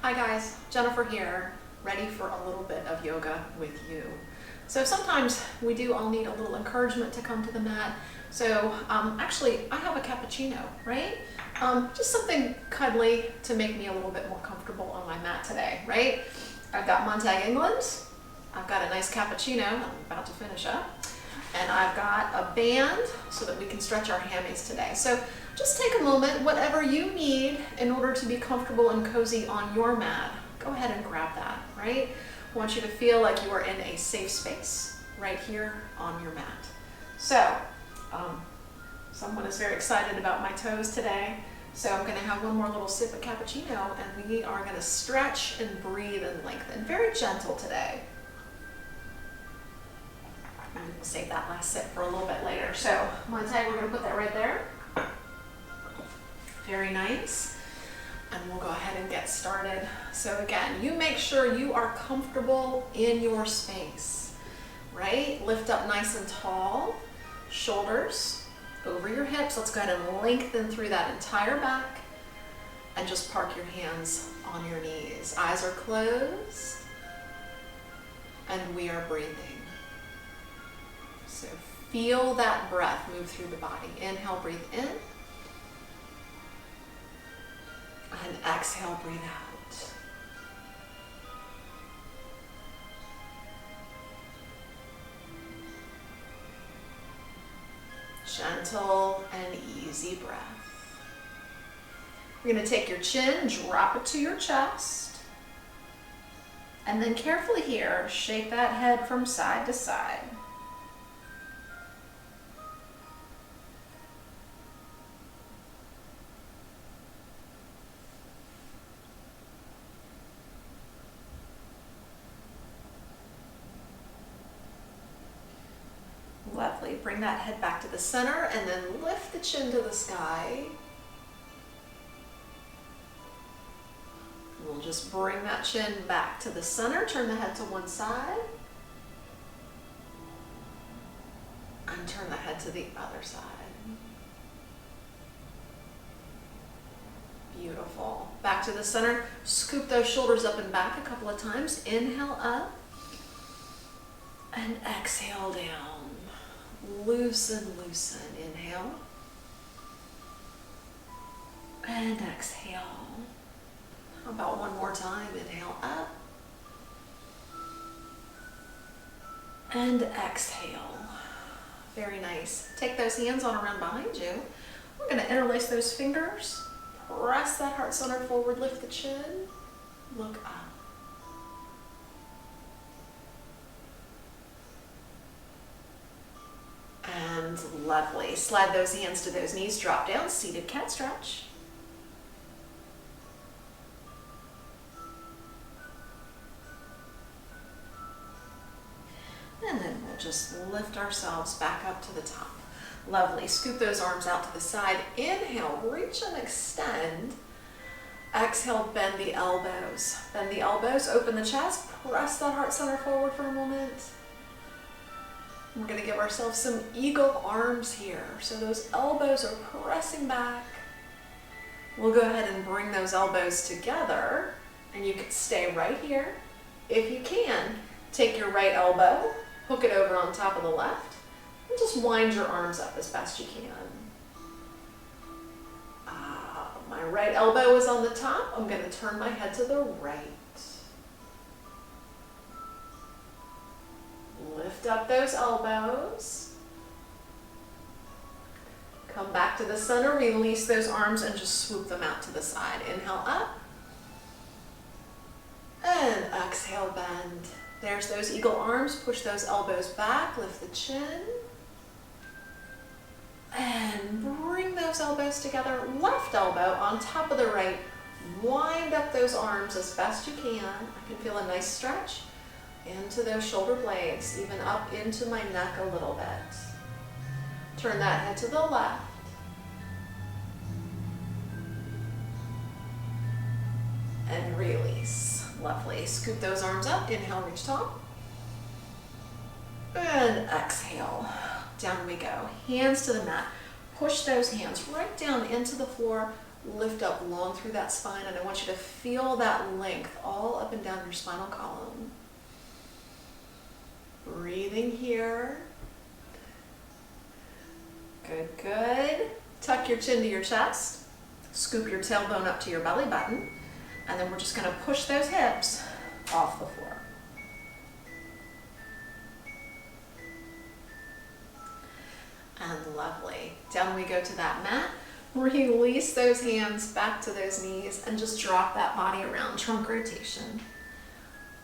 Hi guys, Jennifer here, ready for a little bit of yoga with you. So sometimes we do all need a little encouragement to come to the mat. So actually I have a cappuccino, right? Just something cuddly to make me a little bit more comfortable on my mat today, right? I've got Montague England, I've got a nice cappuccino I'm about to finish up, and I've got a band so that we can stretch our hammies today. So just take a moment, whatever you need in order to be comfortable and cozy on your mat, go ahead and grab that, right? I want you to feel like you are in a safe space right here on your mat. So, someone is very excited about my toes today, so I'm gonna have one more little sip of cappuccino and we are gonna stretch and breathe and lengthen. Very gentle today. And we'll save that last sip for a little bit later. So, Montague, we're gonna put that right there. Very nice. And we'll go ahead and get started. So again, you make sure you are comfortable in your space, right? Lift up nice and tall, shoulders over your hips. Let's go ahead and lengthen through that entire back and just park your hands on your knees. Eyes are closed and we are breathing. So feel that breath move through the body. Inhale, breathe in. And exhale, breathe out. Gentle and easy breath. You're going to take your chin, drop it to your chest, and then carefully here, shake that head from side to side. Lovely. Bring that head back to the center and then lift the chin to the sky. We'll just bring that chin back to the center, turn the head to one side, and turn the head to the other side. Beautiful. Back to the center. Scoop those shoulders up and back a couple of times. Inhale up and exhale down. Loosen, loosen. Inhale. And exhale. How about one more time? Inhale up. And exhale. Very nice. Take those hands on around behind you. We're going to interlace those fingers. Press that heart center forward. Lift the chin. Look up. And lovely. Slide those hands to those knees, drop down, seated cat stretch. And then we'll just lift ourselves back up to the top. Lovely. Scoop those arms out to the side. Inhale, reach and extend. Exhale, bend the elbows. Bend the elbows, open the chest, press that heart center forward for a moment. We're going to give ourselves some eagle arms here. So those elbows are pressing back. We'll go ahead and bring those elbows together. And you can stay right here. If you can, take your right elbow, hook it over on top of the left, and just wind your arms up as best you can. My right elbow is on the top. I'm going to turn my head to the right. Lift up those elbows. Come back to the center, release those arms and just swoop them out to the side. Inhale up. And exhale, bend. There's those eagle arms. Push those elbows back, lift the chin. And bring those elbows together. Left elbow on top of the right. Wind up those arms as best you can. I can feel a nice stretch into those shoulder blades, even up into my neck a little bit. Turn that head to the left. And release. Lovely. Scoop those arms up. Inhale, reach tall. And exhale. Down we go. Hands to the mat. Push those hands right down into the floor. Lift up long through that spine, and I want you to feel that length all up and down your spinal column. Breathing here. Good, good. Tuck your chin to your chest. Scoop your tailbone up to your belly button. And then we're just going to push those hips off the floor. And lovely. Down we go to that mat. Release those hands back to those knees and just drop that body around, trunk rotation.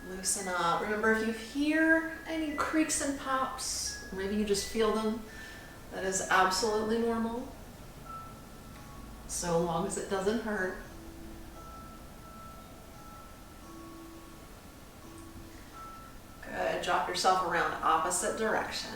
Loosen up. Remember, if you hear any creaks and pops, maybe you just feel them, that is absolutely normal, so long as it doesn't hurt. Good. Drop yourself around opposite direction.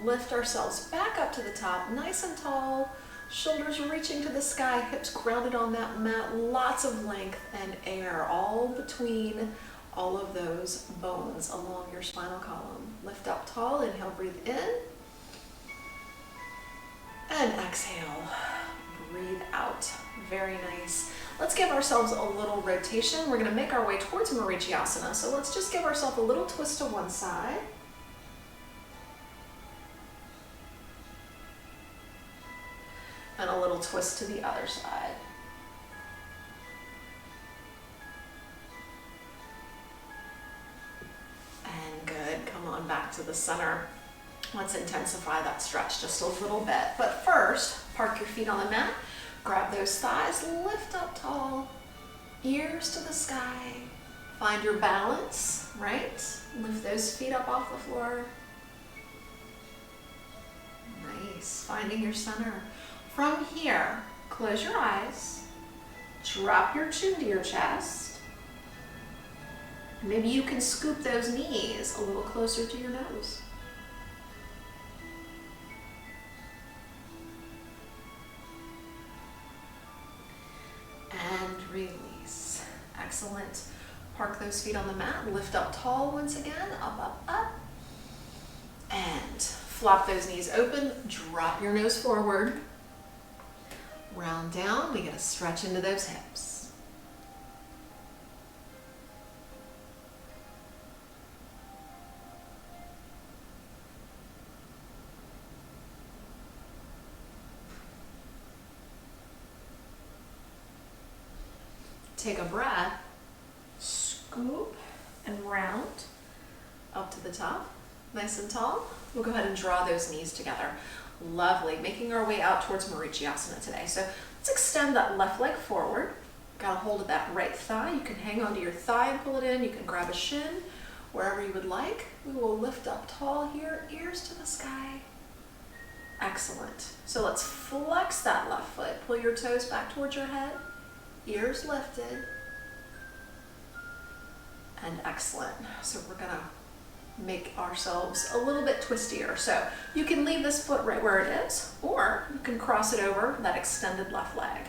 Lift ourselves back up to the top, nice and tall, shoulders reaching to the sky, hips grounded on that mat, lots of length and air all between all of those bones along your spinal column. Lift up tall, inhale, breathe in, and exhale, breathe out. Very nice. Let's give ourselves a little rotation. We're going to make our way towards Marichyasana, so let's just give ourselves a little twist to one side. And a little twist to the other side. And good, come on back to the center. Let's intensify that stretch just a little bit. But first, park your feet on the mat, grab those thighs, lift up tall, ears to the sky. Find your balance, right? Lift those feet up off the floor. Nice, finding your center. From here, close your eyes, drop your chin to your chest. Maybe you can scoop those knees a little closer to your nose. And release. Excellent. Park those feet on the mat, lift up tall once again, up, up, up. And flop those knees open, drop your nose forward. Round down, we get a stretch into those hips. Take a breath, scoop and round up to the top, nice and tall. We'll go ahead and draw those knees together. Lovely, making our way out towards Marichyasana today. So let's extend that left leg forward. Got a hold of that right thigh. You can hang onto your thigh and pull it in. You can grab a shin, wherever you would like. We will lift up tall here, ears to the sky. Excellent. So let's flex that left foot. Pull your toes back towards your head, ears lifted. And excellent. So we're gonna make ourselves a little bit twistier. So you can leave this foot right where it is, or you can cross it over that extended left leg.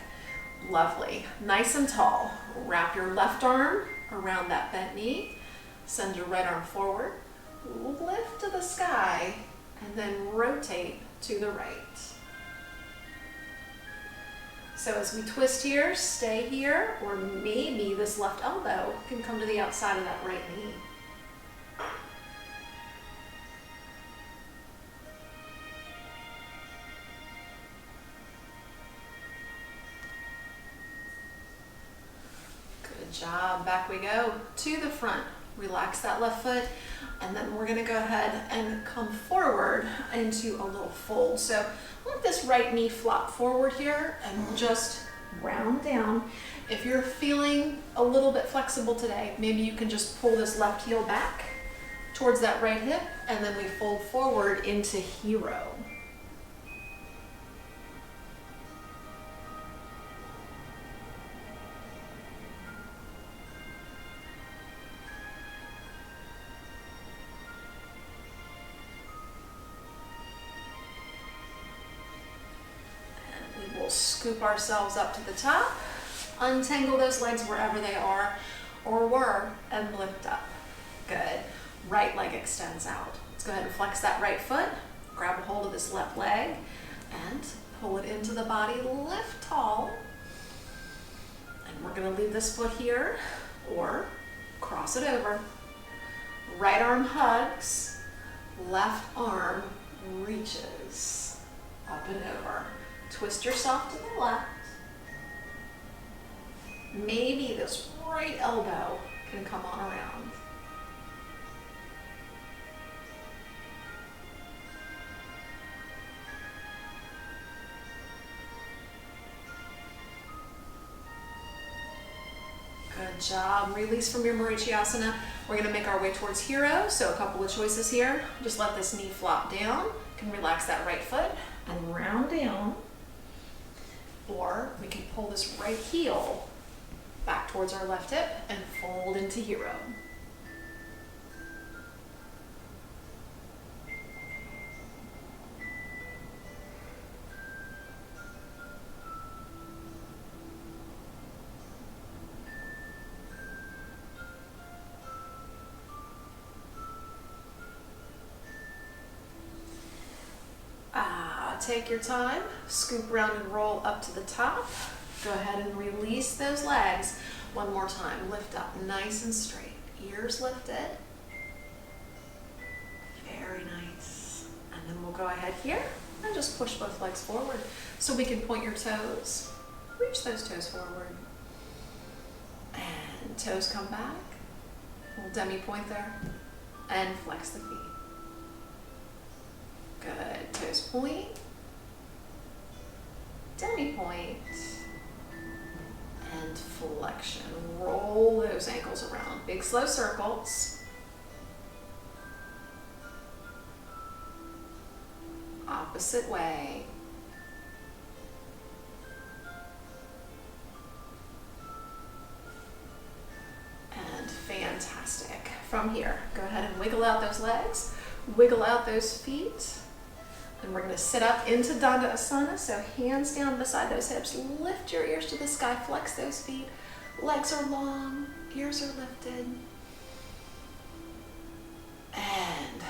Lovely. Nice and tall. Wrap your left arm around that bent knee. Send your right arm forward. Lift to the sky, and then rotate to the right. So as we twist here, stay here, or maybe this left elbow can come to the outside of that right knee. Good job. Back we go to the front. Relax that left foot, and then we're going to go ahead and come forward into a little fold. So let this right knee flop forward here, and we'll just round down. If you're feeling a little bit flexible today, maybe you can just pull this left heel back towards that right hip, and then we fold forward into hero. Scoop ourselves up to the top, Untangle those legs wherever they are or were and lift up. Good. Right leg extends out. Let's go ahead and flex that right foot. Grab a hold of this left leg and pull it into the body. Lift tall. And we're going to leave this foot here or cross it over. Right arm hugs. Left arm reaches up and over. Twist yourself to the left. Maybe this right elbow can come on around. Good job. Release from your Marichyasana. We're going to make our way towards Hero. So a couple of choices here. Just let this knee flop down. You can relax that right foot and round down. Or we can pull this right heel back towards our left hip and fold into Hero. Take your time, scoop around and roll up to the top. Go ahead and release those legs. One more time, lift up nice and straight. Ears lifted. Very nice. And then we'll go ahead here and just push both legs forward. So we can point your toes. Reach those toes forward. And toes come back. Little demi point there. And flex the feet. Good. Toes point. Demi point. And flexion. Roll those ankles around. Big slow circles. Opposite way. And fantastic. From here, go ahead and wiggle out those legs. Wiggle out those feet. And we're going to sit up into Dandasana, so hands down beside those hips. Lift your ears to the sky, flex those feet. Legs are long, ears are lifted. And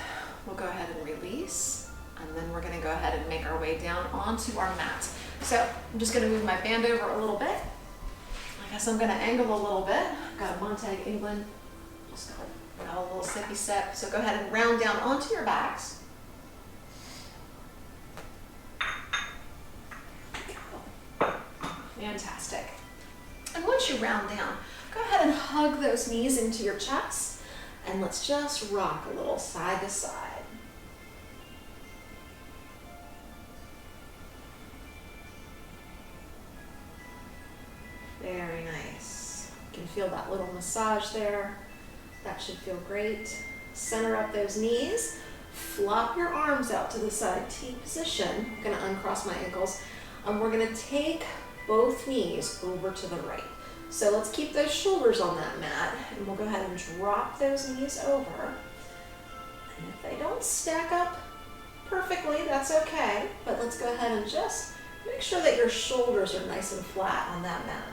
we'll go ahead and release. And then we're going to go ahead and make our way down onto our mat. So I'm just going to move my band over a little bit. I guess I'm going to angle a little bit. I've got a Montag England. Just got a little sippy sip. So go ahead and round down onto your backs. Fantastic. And once you round down, go ahead and hug those knees into your chest, and let's just rock a little side to side. Very nice. You can feel that little massage there. That should feel great. Center up those knees. Flop your arms out to the side, T position. I'm going to uncross my ankles. And we're going to take both knees over to the right. So let's keep those shoulders on that mat, and we'll go ahead and drop those knees over. And if they don't stack up perfectly, that's okay, but let's go ahead and just make sure that your shoulders are nice and flat on that mat.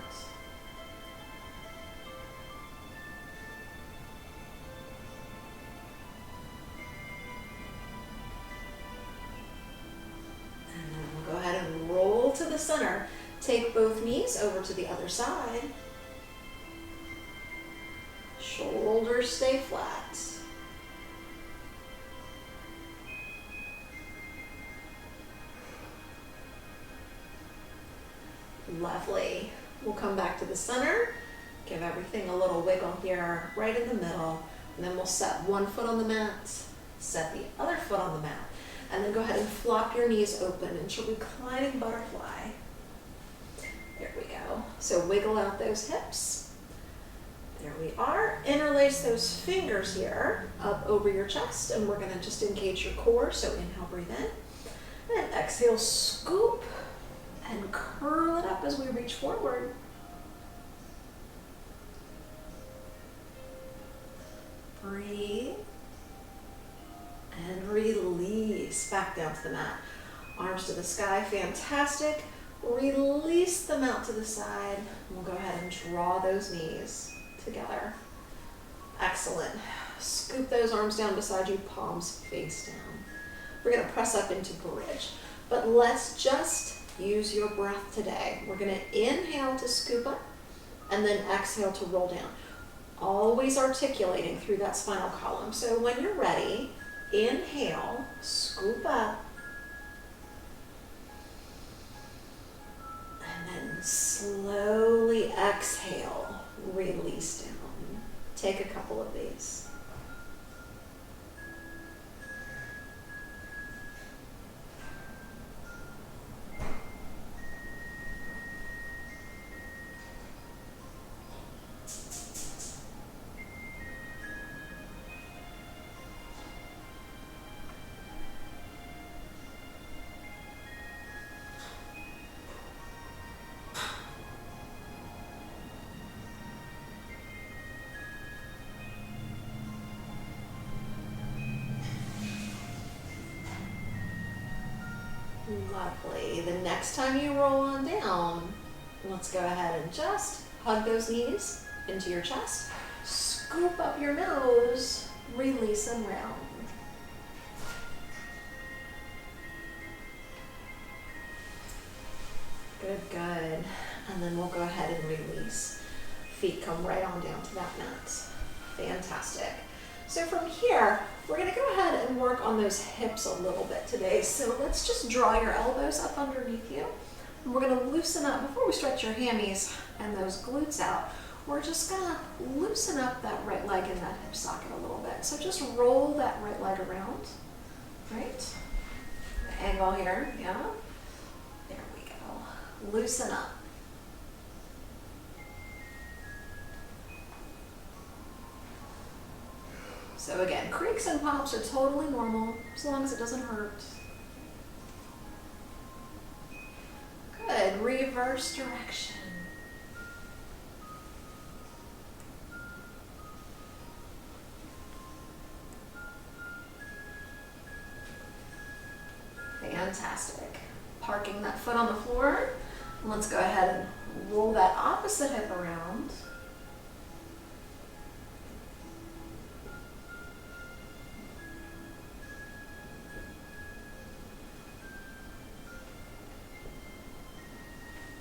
And then we'll go ahead and roll to the center. Take both knees over to the other side. Shoulders stay flat. Lovely. We'll come back to the center. Give everything a little wiggle here, right in the middle. And then we'll set one foot on the mat, set the other foot on the mat. And then go ahead and flop your knees open into reclining butterfly. There we go. So wiggle out those hips. There we are. Interlace those fingers here up over your chest, and we're going to just engage your core. So inhale, breathe in. And exhale, scoop and curl it up as we reach forward. Breathe. And release back down to the mat. Arms to the sky, fantastic. Release them out to the side. We'll go ahead and draw those knees together. Excellent. Scoop those arms down beside you, palms face down. We're going to press up into bridge, but let's just use your breath today. We're going to inhale to scoop up and then exhale to roll down. Always articulating through that spinal column. So when you're ready, inhale, scoop up, and then slowly exhale, release down. Take a couple of these. Lovely. The next time you roll on down, let's go ahead and just hug those knees into your chest. Scoop up your nose, release and round. Good, good. And then we'll go ahead and release. Feet come right on down to that mat. Fantastic. So from here, we're going to go ahead and work on those hips a little bit today. So let's just draw your elbows up underneath you. And we're going to loosen up, before we stretch your hammies and those glutes out, we're just going to loosen up that right leg in that hip socket a little bit. So just roll that right leg around, right? The angle here, yeah. There we go. Loosen up. So again, creaks and pops are totally normal, as long as it doesn't hurt. Good, reverse direction. Fantastic. Parking that foot on the floor. Let's go ahead and roll that opposite hip around.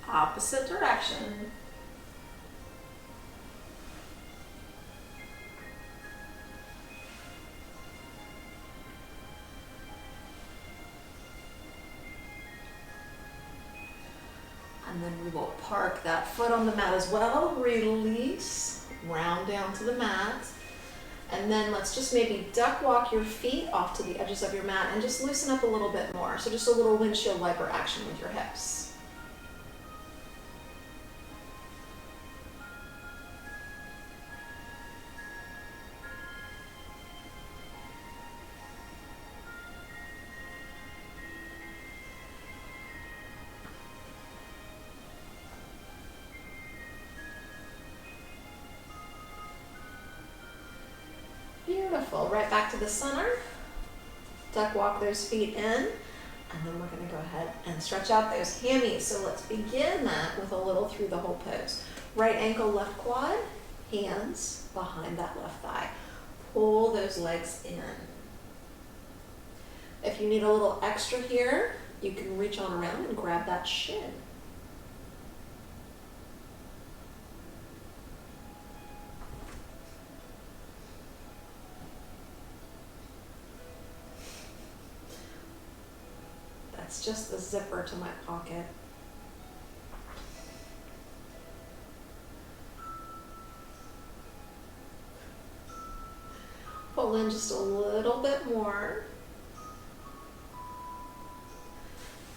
Opposite direction. And then we will park that foot on the mat as well. Release, round down to the mat. And then let's just maybe duck walk your feet off to the edges of your mat and just loosen up a little bit more. So just a little windshield wiper action with your hips. Beautiful. Right back to the center. Duck walk those feet in. And then we're going to go ahead and stretch out those hammies. So let's begin that with a little through the whole pose. Right ankle, left quad, hands behind that left thigh. Pull those legs in. If you need a little extra here, you can reach on around and grab that shin. That's just the zipper to my pocket. Pull in just a little bit more.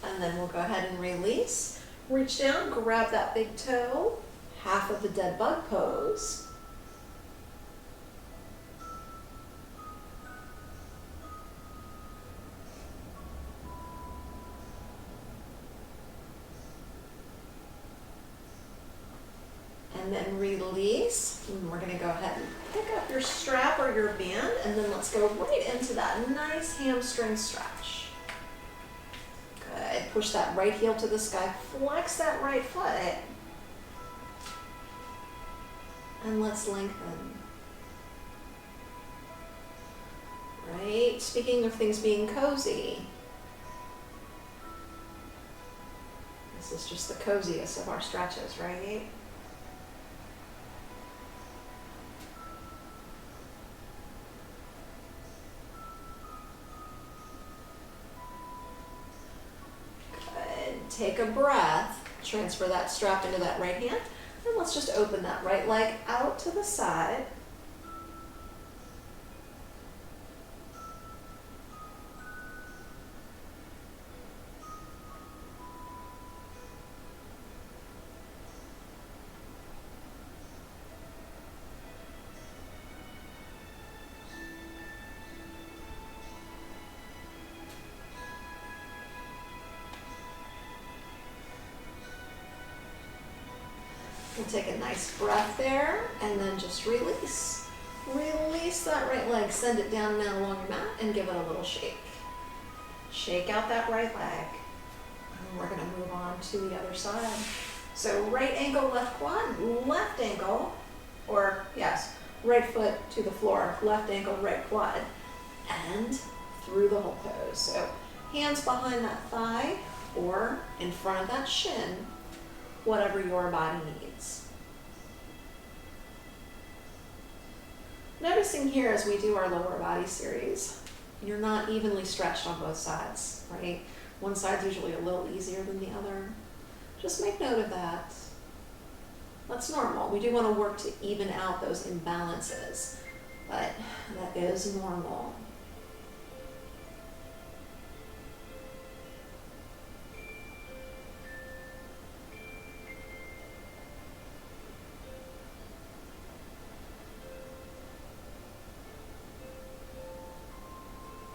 And then we'll go ahead and release. Reach down, grab that big toe, half of the dead bug pose. And then release. And we're going to go ahead and pick up your strap or your band, and then let's go right into that nice hamstring stretch. Good. Push that right heel to the sky, flex that right foot, and let's lengthen. Right? Speaking of things being cozy, this is just the coziest of our stretches, right? Good. Take a breath, transfer that strap into that right hand, and let's just open that right leg out to the side. We'll take a nice breath there, and then just release. Release that right leg, send it down now along your mat, and give it a little shake. Shake out that right leg. And we're gonna move on to the other side. So right ankle, left quad, left ankle, or yes, right foot to the floor, left ankle, right quad, and through the whole pose. So hands behind that thigh, or in front of that shin, whatever your body needs. Noticing here as we do our lower body series, you're not evenly stretched on both sides, right? One side's usually a little easier than the other. Just make note of that. That's normal. We do want to work to even out those imbalances, but that is normal.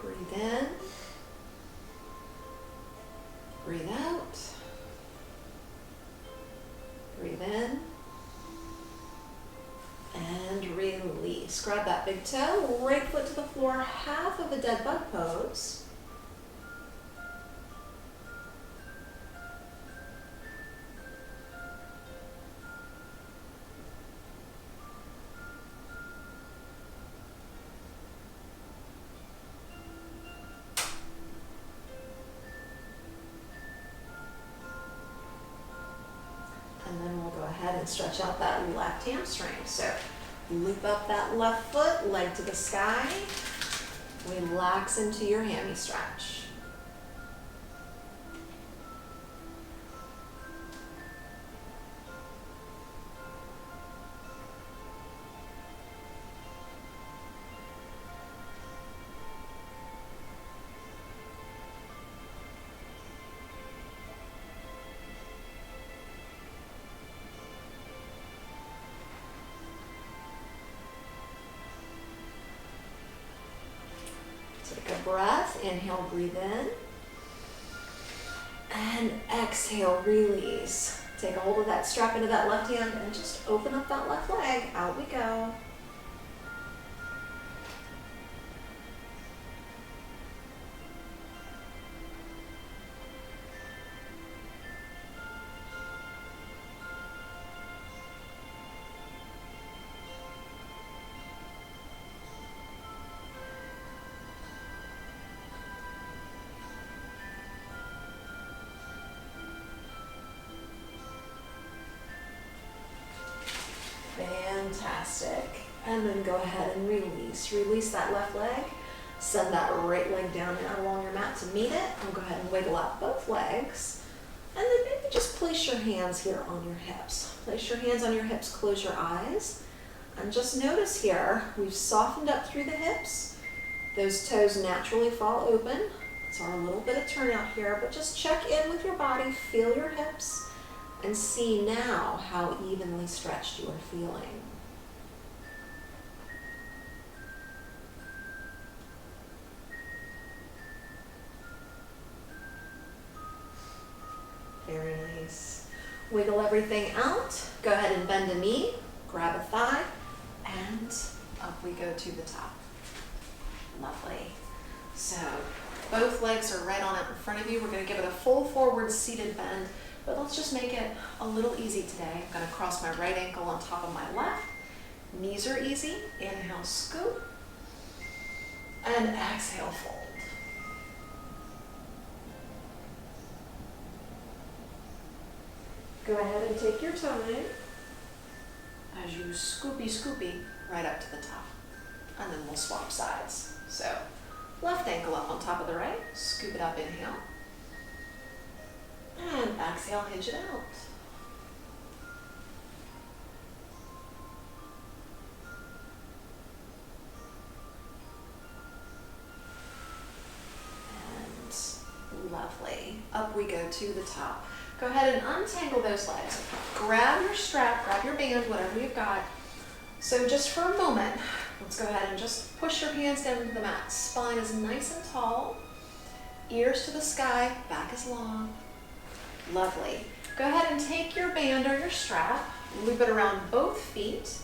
Breathe in, breathe out, breathe in, and release. Grab that big toe, right foot to the floor, half of a dead bug pose. And then we'll go ahead and stretch out that left hamstring. So loop up that left foot, leg to the sky. Relax into your hammy stretch. Take a breath, inhale, breathe in, and exhale, release. Take a hold of that strap into that left hand and just open up that left leg. Out we go. Fantastic. And then go ahead and release. Release that left leg. Send that right leg down now along your mat to meet it. And go ahead and wiggle out both legs. And then maybe just place your hands here on your hips. Place your hands on your hips, close your eyes. And just notice here, we've softened up through the hips. Those toes naturally fall open. It's our little bit of turnout here, but just check in with your body, feel your hips, and see now how evenly stretched you are feeling. Very nice. Wiggle everything out. Go ahead and bend a knee, grab a thigh, and up we go to the top. Lovely. So Both legs are right on it in front of you. We're going to give it a full forward seated bend, but let's just make it a little easy today. I'm going to cross my right ankle on top of my left. Knees are easy. Inhale, scoop. And exhale, fold. Go ahead and take your time as you scoopy right up to the top. And then we'll swap sides. So left ankle up on top of the right, scoop it up, inhale. And exhale, hinge it out. And lovely. Up we go to the top. Go ahead and untangle those legs. Grab your strap, grab your band, whatever you've got. So just for a moment, let's go ahead and just push your hands down into the mat. Spine is nice and tall. Ears to the sky, back is long. Lovely. Go ahead and take your band or your strap, loop it around both feet,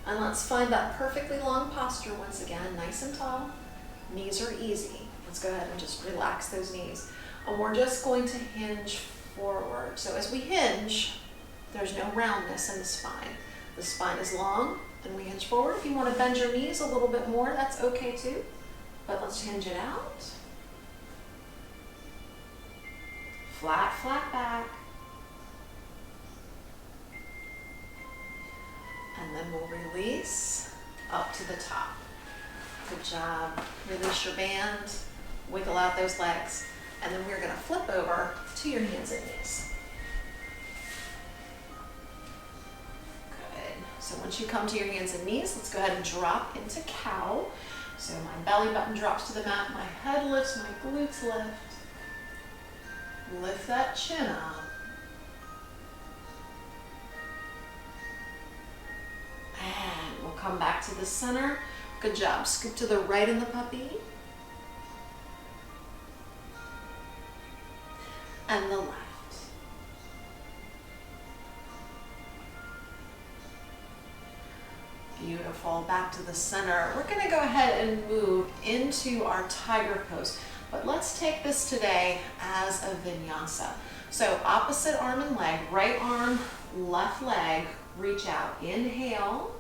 and let's find that perfectly long posture once again, nice and tall. Knees are easy. Let's go ahead and just relax those knees. And we're just going to hinge forward. So as we hinge, there's no roundness in the spine. The spine is long and we hinge forward. If you want to bend your knees a little bit more, that's okay too. But let's hinge it out. Flat, flat back. And then we'll release up to the top. Good job. Release your band, wiggle out those legs. And then we're going to flip over to your hands and knees. Good. So once you come to your hands and knees, let's go ahead and drop into cow. So my belly button drops to the mat, my head lifts, my glutes lift. Lift that chin up. And we'll come back to the center. Good job. Scoop to the right in the puppy. And the left. Beautiful. Back to the center. We're going to go ahead and move into our tiger pose. But let's take this today as a vinyasa. So opposite arm and leg, right arm, left leg, reach out. Inhale.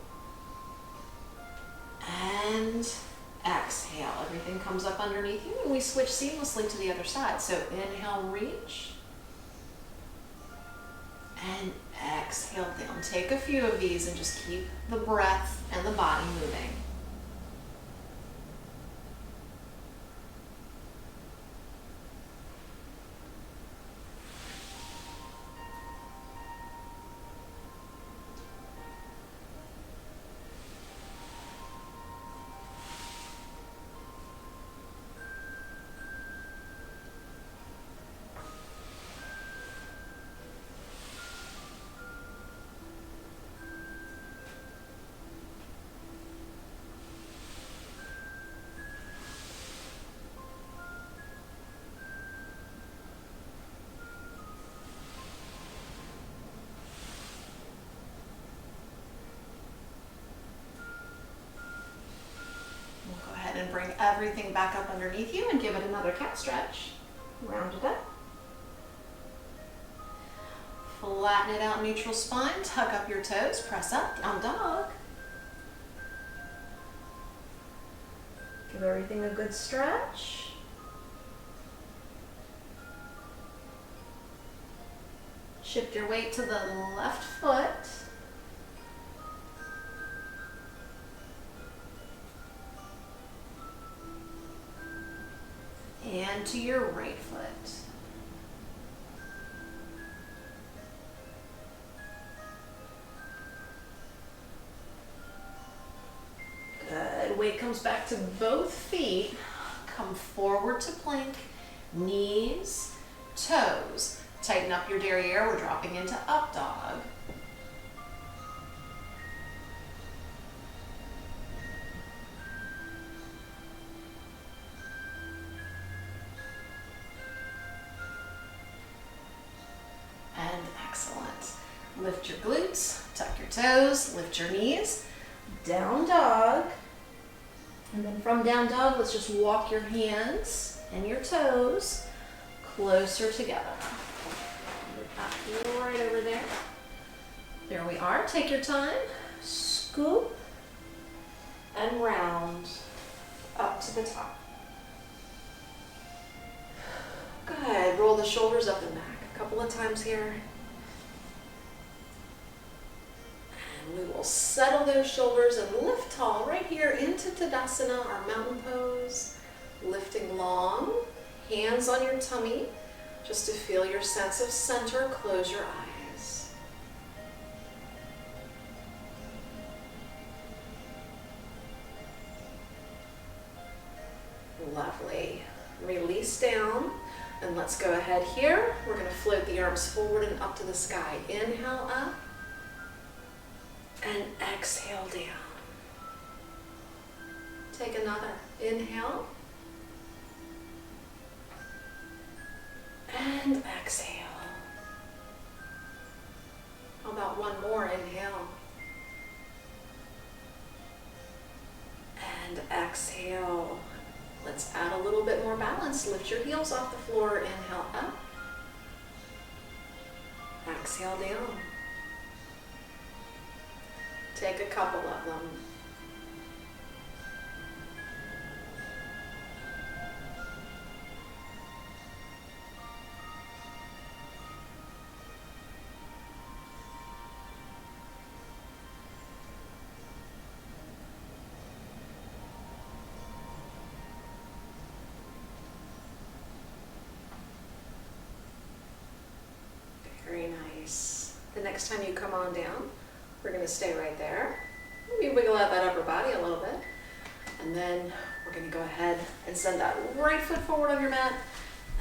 And exhale. Everything comes up underneath you and we switch seamlessly to the other side. So inhale, reach. And exhale down. Take a few of these and just keep the breath and the body moving. And bring everything back up underneath you and give it another cat stretch. Round it up. Flatten it out, neutral spine. Tuck up your toes. Press up, down dog. Give everything a good stretch. Shift your weight to the left foot. And to your right foot. Good. Weight comes back to both feet. Come forward to plank. Knees, toes. Tighten up your derriere. We're dropping into up dog. Lift your glutes, tuck your toes, lift your knees, down dog. And then from down dog, let's just walk your hands and your toes closer together. Right over there. There we are. Take your time. Scoop and round up to the top. Good. Roll the shoulders up and back a couple of times here. And we will settle those shoulders and lift tall right here into Tadasana, our mountain pose. Lifting long, hands on your tummy, just to feel your sense of center. Close your eyes. Lovely. Release down. And let's go ahead here. We're going to float the arms forward and up to the sky. Inhale up. And exhale down. Take another. Inhale. And exhale. How about one more? Inhale. And exhale. Let's add a little bit more balance. Lift your heels off the floor. Inhale up. Exhale down. Take a couple of them. Very nice. The next time you come on down, we're going to stay right there. Maybe wiggle out that upper body a little bit. And then we're going to go ahead and send that right foot forward on your mat.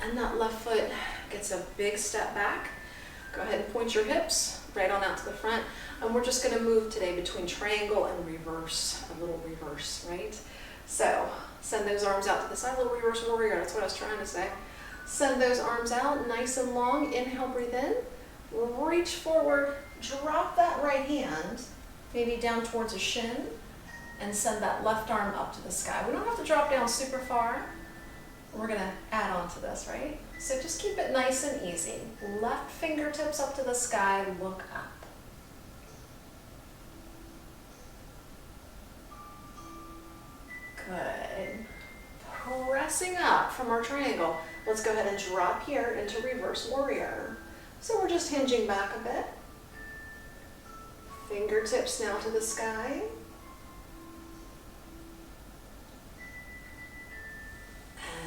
And that left foot gets a big step back. Go ahead and point your hips right on out to the front. And we're just going to move today between triangle and reverse, a little reverse, right? So send those arms out to the side, a little reverse warrior. That's what I was trying to say. Send those arms out nice and long. Inhale, breathe in. Reach forward, drop that right hand, maybe down towards a shin, and send that left arm up to the sky. We don't have to drop down super far. We're gonna add on to this, right? So just keep it nice and easy. Left fingertips up to the sky, look up. Good. Pressing up from our triangle. Let's go ahead and drop here into reverse warrior. So we're just hinging back a bit. Fingertips now to the sky.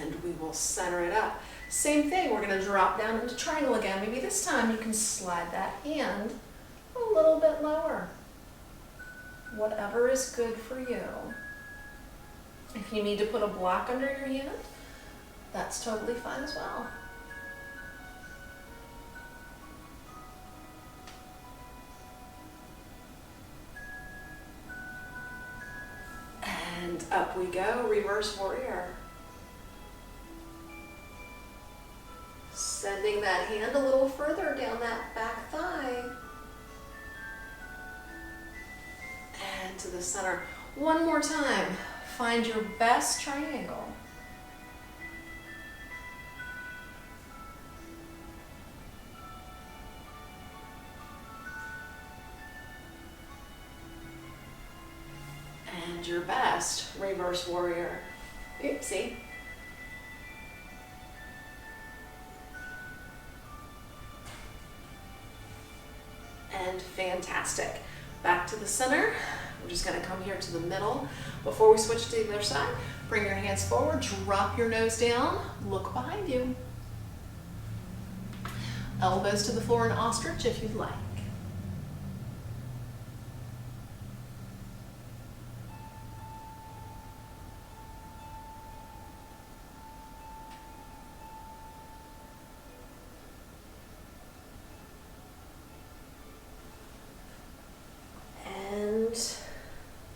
And we will center it up. Same thing, we're going to drop down into triangle again. Maybe this time you can slide that hand a little bit lower. Whatever is good for you. If you need to put a block under your hand, that's totally fine as well. And up we go, reverse warrior. Sending that hand a little further down that back thigh. And to the center. One more time. Find your best triangle. And your best reverse warrior. Oopsie. And fantastic. Back to the center. We're just going to come here to the middle. Before we switch to the other side, bring your hands forward, drop your nose down, look behind you. Elbows to the floor in ostrich if you'd like.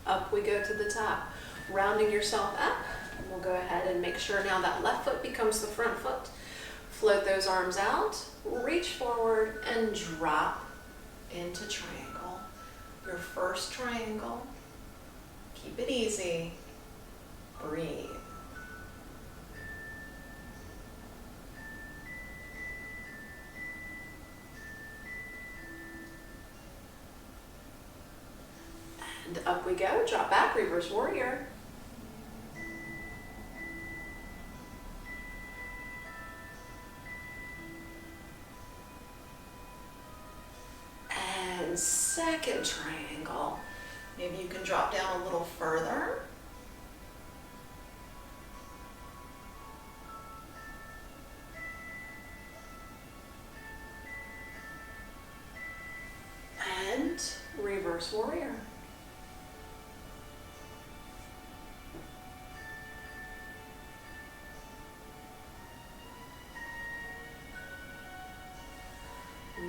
Up we go to the top, rounding yourself up. We'll go ahead and make sure now that left foot becomes the front foot. Float those arms out, reach forward and drop into triangle. Your first triangle. Keep it easy. Breathe. we go. Drop back, reverse warrior. And second triangle. Maybe you can drop down a little further. And reverse warrior.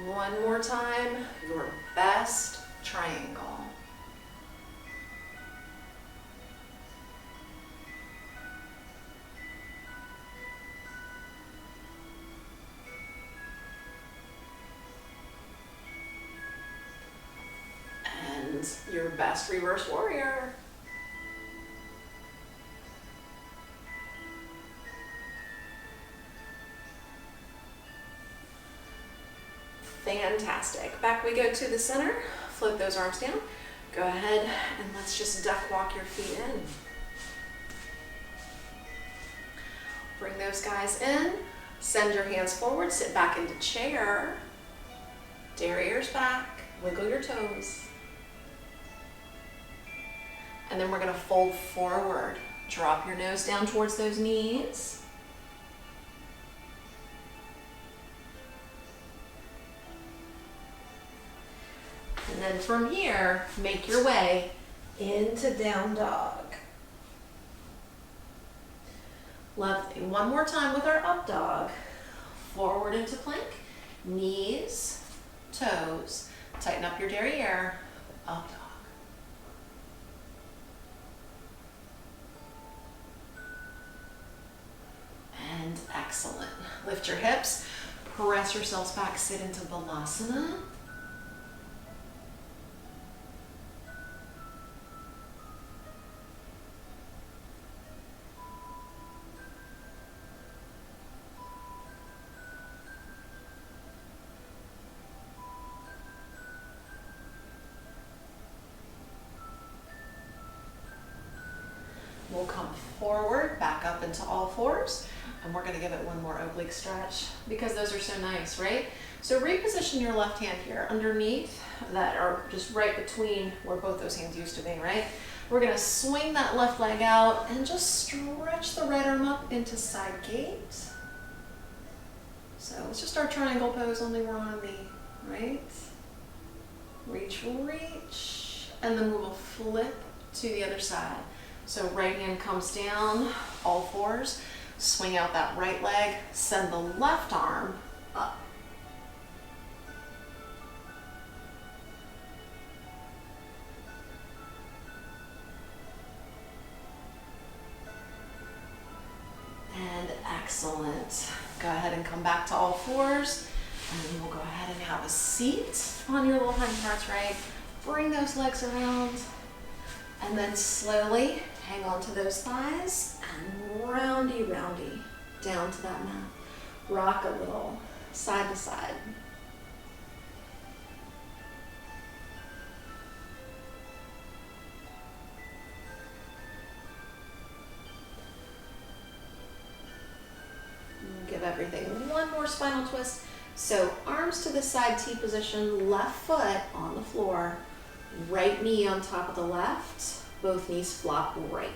One more time, your best triangle. And your best reverse warrior. Fantastic. Back we go to the center. Float those arms down. Go ahead and let's just duck walk your feet in. Bring those guys in. Send your hands forward. Sit back into chair. Derrieres back. Wiggle your toes. And then we're going to fold forward. Drop your nose down towards those knees. And then from here, make your way into down dog. Lovely. One more time with our up dog. Forward into plank, knees, toes. Tighten up your derriere, up dog. And excellent. Lift your hips, press yourselves back, sit into Balasana. We'll come forward, back up into all fours, and we're going to give it one more oblique stretch because those are so nice, right? So reposition your left hand here underneath that, or just right between where both those hands used to be, right? We're going to swing that left leg out and just stretch the right arm up into side gate. So it's just our triangle pose, only we're on the right. Reach, reach, and then we will flip to the other side. So right hand comes down, all fours, swing out that right leg, send the left arm up. And excellent. Go ahead and come back to all fours, and then we'll go ahead and have a seat on your little hind parts, right? Bring those legs around, and then slowly hang on to those thighs and roundy down to that mat. Rock a little, side to side. Give everything one more spinal twist. So arms to the side, T position, left foot on the floor, right knee on top of the left. Both knees flop right.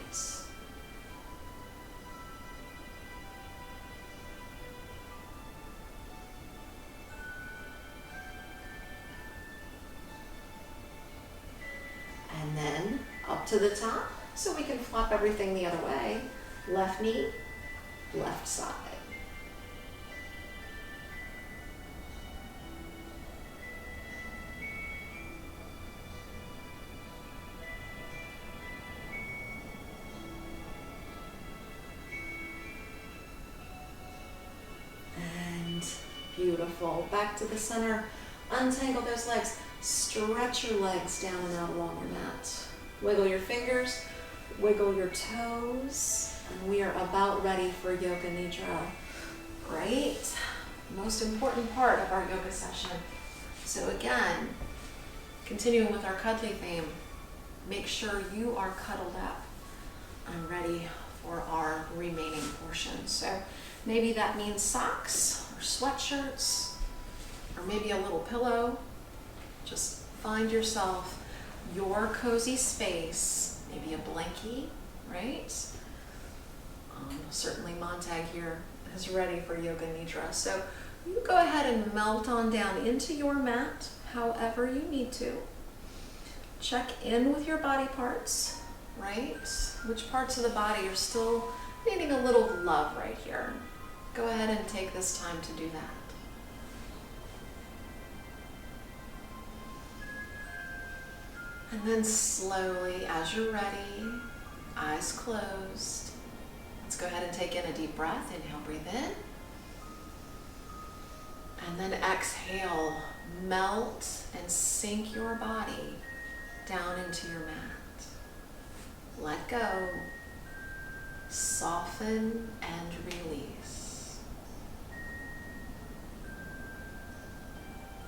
And then up to the top, so we can flop everything the other way. Left knee, left side. Beautiful. Back to the center. Untangle those legs. Stretch your legs down and out along your mat. Wiggle your fingers. Wiggle your toes. And we are about ready for Yoga Nidra. Great. Most important part of our yoga session. So again, continuing with our cuddly theme, make sure you are cuddled up and ready for our remaining portion. So maybe that means socks or sweatshirts or maybe a little pillow. Just find yourself your cozy space, maybe a blankie, right? Certainly Montag here is ready for Yoga Nidra. So you go ahead and melt on down into your mat however you need to. Check in with your body parts, right? Which parts of the body are still needing a little love right here? Go ahead and take this time to do that. And then slowly, as you're ready, eyes closed, let's go ahead and take in a deep breath. Inhale, breathe in. And then exhale, melt and sink your body down into your mat. Let go, soften and release.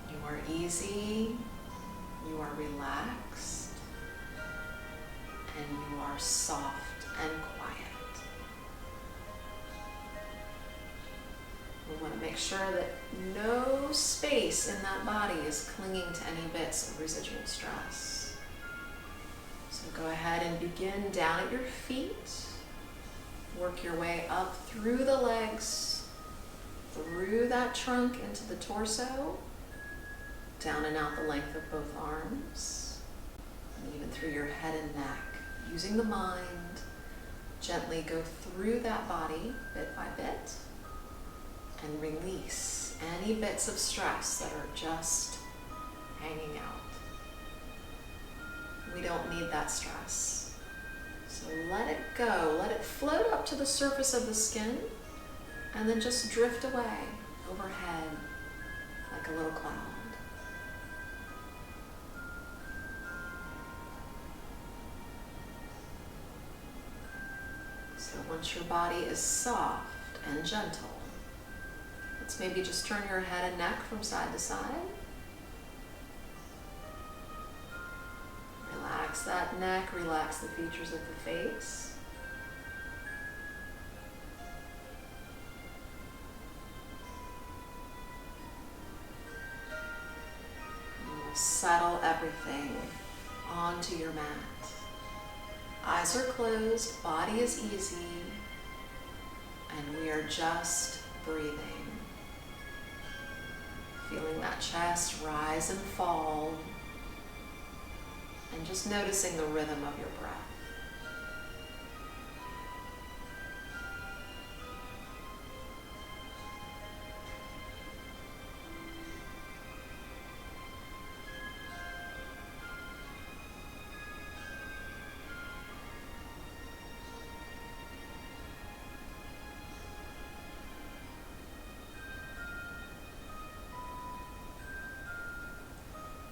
You are easy, you are relaxed, and you are soft and quiet. We want to make sure that no space in that body is clinging to any bits of residual stress. So go ahead and begin down at your feet. Work your way up through the legs, through that trunk into the torso, down and out the length of both arms, and even through your head and neck. Using the mind, gently go through that body bit by bit and release any bits of stress that are just hanging out. We don't need that stress. So let it go, let it float up to the surface of the skin and then just drift away overhead like a little cloud. So once your body is soft and gentle, let's maybe just turn your head and neck from side to side. Relax that neck, relax the features of the face. And we'll settle everything onto your mat. Eyes are closed, body is easy, and we are just breathing. Feeling that chest rise and fall, and just noticing the rhythm of your breath.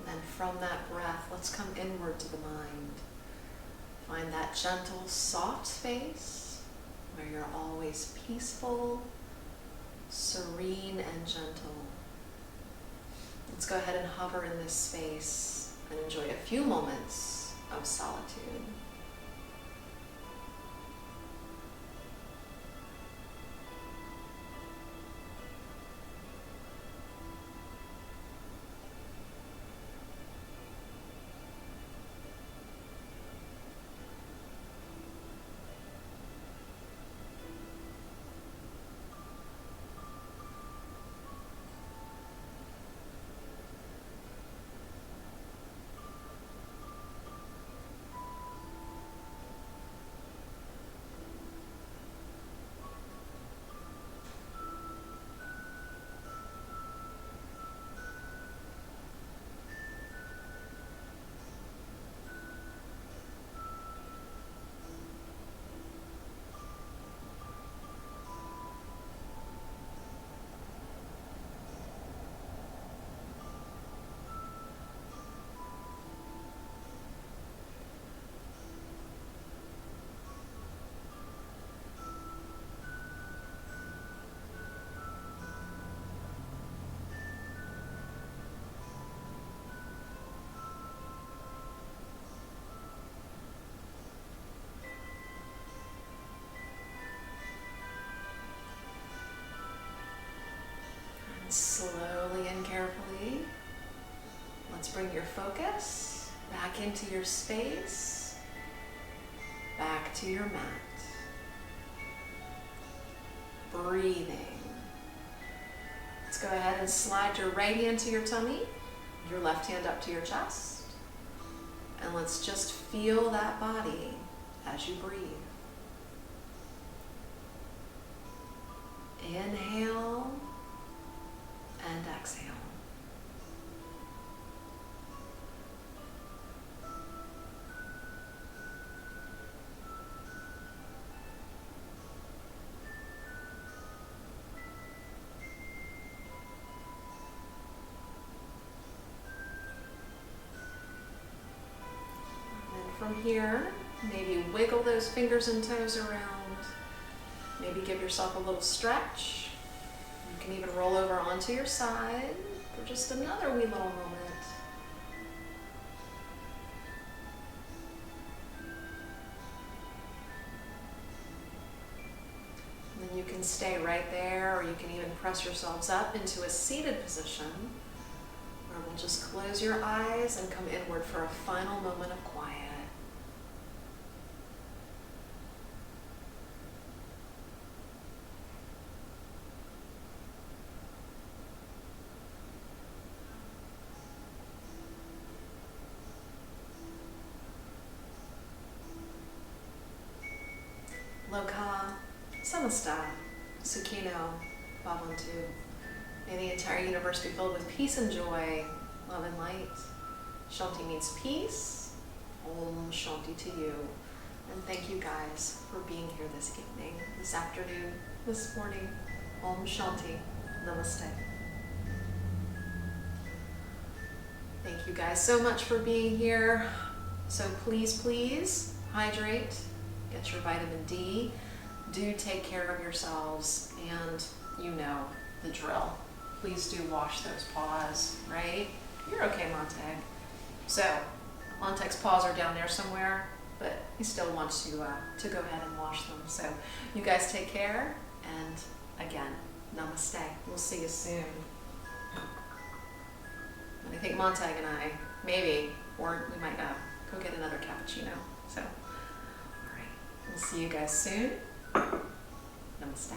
And from that breath, let's come inward to the mind. Find that gentle, soft space where you're always peaceful, serene, and gentle. Let's go ahead and hover in this space and enjoy a few moments of solitude. Let's bring your focus back into your space, back to your mat. Breathing. Let's go ahead and slide your right hand to your tummy, your left hand up to your chest, and let's just feel that body as you breathe. Inhale and exhale. From here, maybe wiggle those fingers and toes around. Maybe give yourself a little stretch. You can even roll over onto your side for just another wee little moment. And then you can stay right there, or you can even press yourselves up into a seated position, where we'll just close your eyes and come inward for a final moment of quiet. Loka, Samasta, Sukhino, Bhavantu. May the entire universe be filled with peace and joy, love and light. Shanti means peace. Om Shanti to you. And thank you guys for being here this evening, this afternoon, this morning. Om Shanti. Namaste. Thank you guys so much for being here. So please, please hydrate. Get your vitamin D. Do take care of yourselves, and you know the drill. Please do wash those paws, right? You're okay, Montag. So, Montag's paws are down there somewhere, but he still wants to go ahead and wash them. So, you guys take care, and again, namaste. We'll see you soon. And I think Montag and I, maybe, or we might go get another cappuccino. So. We'll see you guys soon. Namaste.